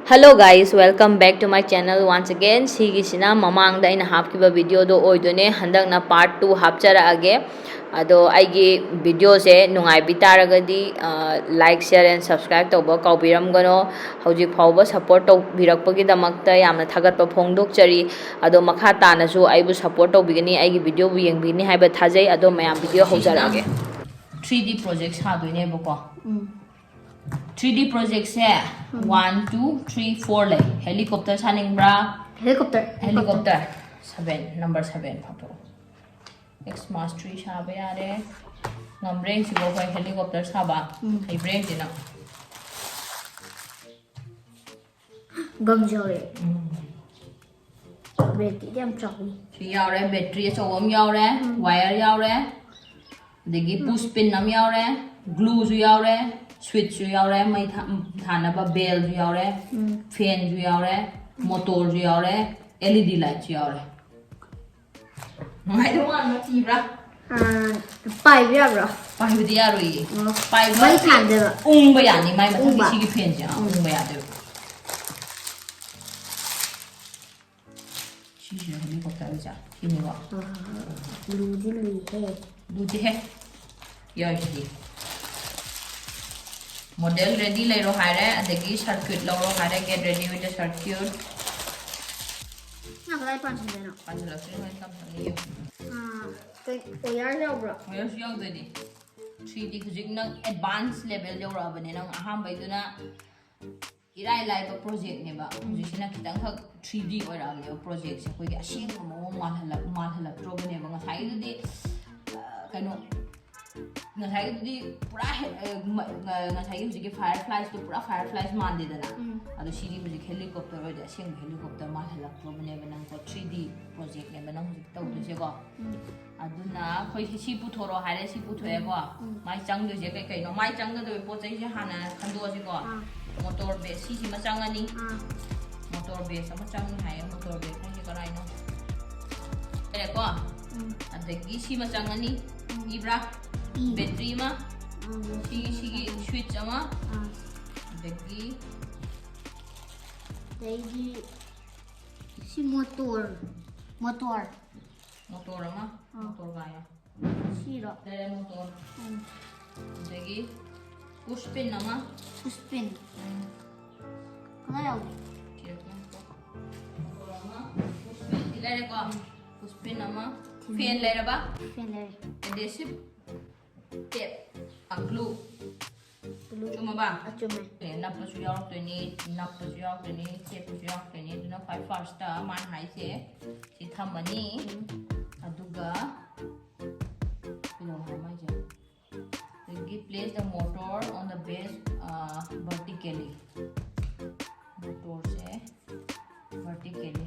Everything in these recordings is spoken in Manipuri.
Hello guys, welcome back to my channel once again. Sigisina mamang da ina hapkiba video do oidone handak na part 2 hapchara age. Ado aigi video se nungai bitaragadi like, share and subscribe tawba kaubiram gano. Hojik phawba support taw birakpagi damakta yamna thagatpa phongdokchari. Ado makha tanasu aibu support tawbigani aigi video bu yengbini haiba thajai. Ado mayam video hojara age. 3D project hadoine bako. 3D project se 1, 2, 3, 4 lay. Helicopter saning bra. Helicopter. 7. Number 7 photo. X mastery sabe yare. Number si go koi helicopter saba. Hey brain dina. Gam jore. Battery am chawi. Si yaure battery chawam yaure. Wire yaure. Degi push pin nam yaure. Glue su yaure. Switch yaure, mai thanaba bell yaure, fan yaure, motor yaure, LED light yaure. Mai don't want to bra. 5 ya bro. 5 dia roi. 5 mai than de. Ba ya ni mai ma thang si fan ja. Ba ya de. Chi je helicopter ja. Kini wa. Lu he. Lu di he. Ya ji. Model ready lairo haire adegi circuit lairo haire get ready with the circuit na kai pan de no pan la sin mai kam ni o yar ya bro yes yaw de ni 3D kujik na advanced level yaw ra bane nang aham bai duna irai lai ba project ne ba jisina kitang khak 3D oi ra ne project se koi ga shin mo mal halak tro bane ba nga sai du di kano ngasai di pura ngasai hujiki fireflies to pura fireflies mande dana ado siri hujik helicopter oi da sing helicopter ma halak pro bane banang ko 3D project ne banang hujik taw du se ko aduna khoi si puthoro hare si puthoe ko mai chang du je kai kai no mai chang du po chai je hana khando si ko motor base si ma chang ani motor base ma chang ni hai motor base kai ko rai no e ko adegi si ma chang ani ibra battery ma sigi switch ama degi si motor ama motor gaya si ro dere motor degi push pin ama spin kana yaw motor ama push pin dilare ko push pin ama fan lera ba fan le adhesive tape glue cuma ba achume nappa su yaw to ni tape su yaw to ni duna 5 first ta man hai se si thamani aduga mai ja we place the motor on the base vertically motor se vertically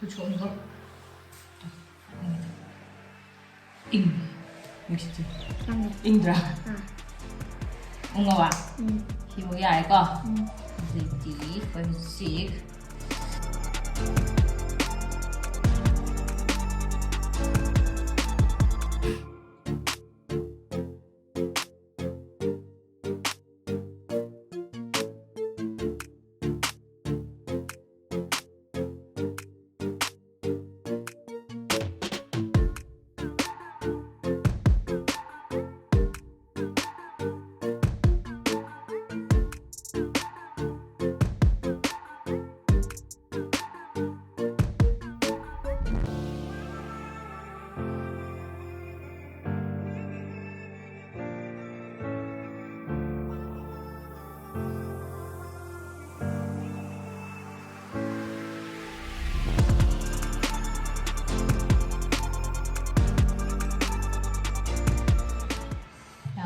붙여온 거. 잉. 역시지. Ăn 잉드라. À. 뭔가 와. Ừ. dài có. Gì chỉ phải xịt.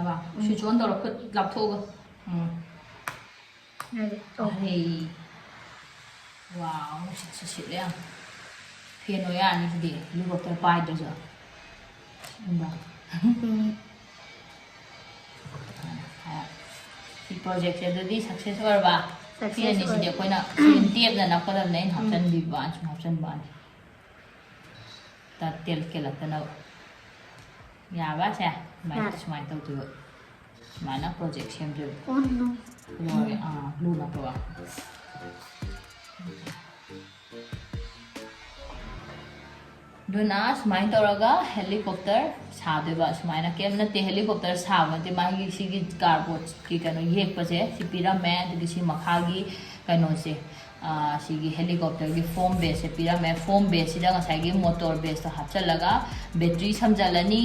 Bà suy chuẩn đâu là cứ lập thu cơ. Này đi. Ồ. Thì wow, 진짜 xịn đấy à. Phía nói à như thế lưu học tới bài được rồi. Đúng 이 프로젝트들이 success 얼바. Success 피해는 이제 거기나 인티앱나 나쁘다 내 합천 비반 좀 합천 반. 다 텔게 라타나. 야 봐세. 마이 스마이 또 마나 프로젝트 셈들. Con nó. rồi luôn là rồi Duna smain toraga helicopter saadeba smaina kem na te helicopter saaba te magi sigi cardboard ki kano yek pase si pyramid gi si makhagi kano se sigi helicopter gi foam base se pyramid foam base sida ngasai gi motor base to hapchalaga battery samjalani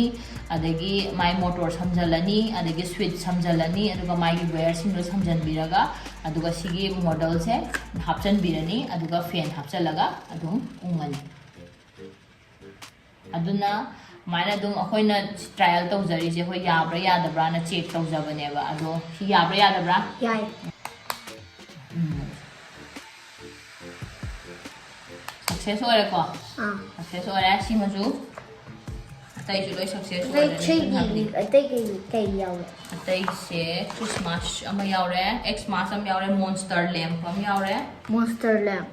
adagi mai motor samjalani adagi switch samjalani aduga mai wire sing do samjanbiraga aduga sigi model se hapchanbirani aduga fan hapchalaga adum ungani aduna maina dum akoina trial tawjari je hoi yabra yadabra na check tawjabane ba ado hi yabra yadabra Dài. success ore ko À. success ore si maju tai ju loi success Đây ore chơi gì ở đây cái dầu. tai se Christmas ama yaure Xmas am yaure monster lamp am yaure Monster lamp.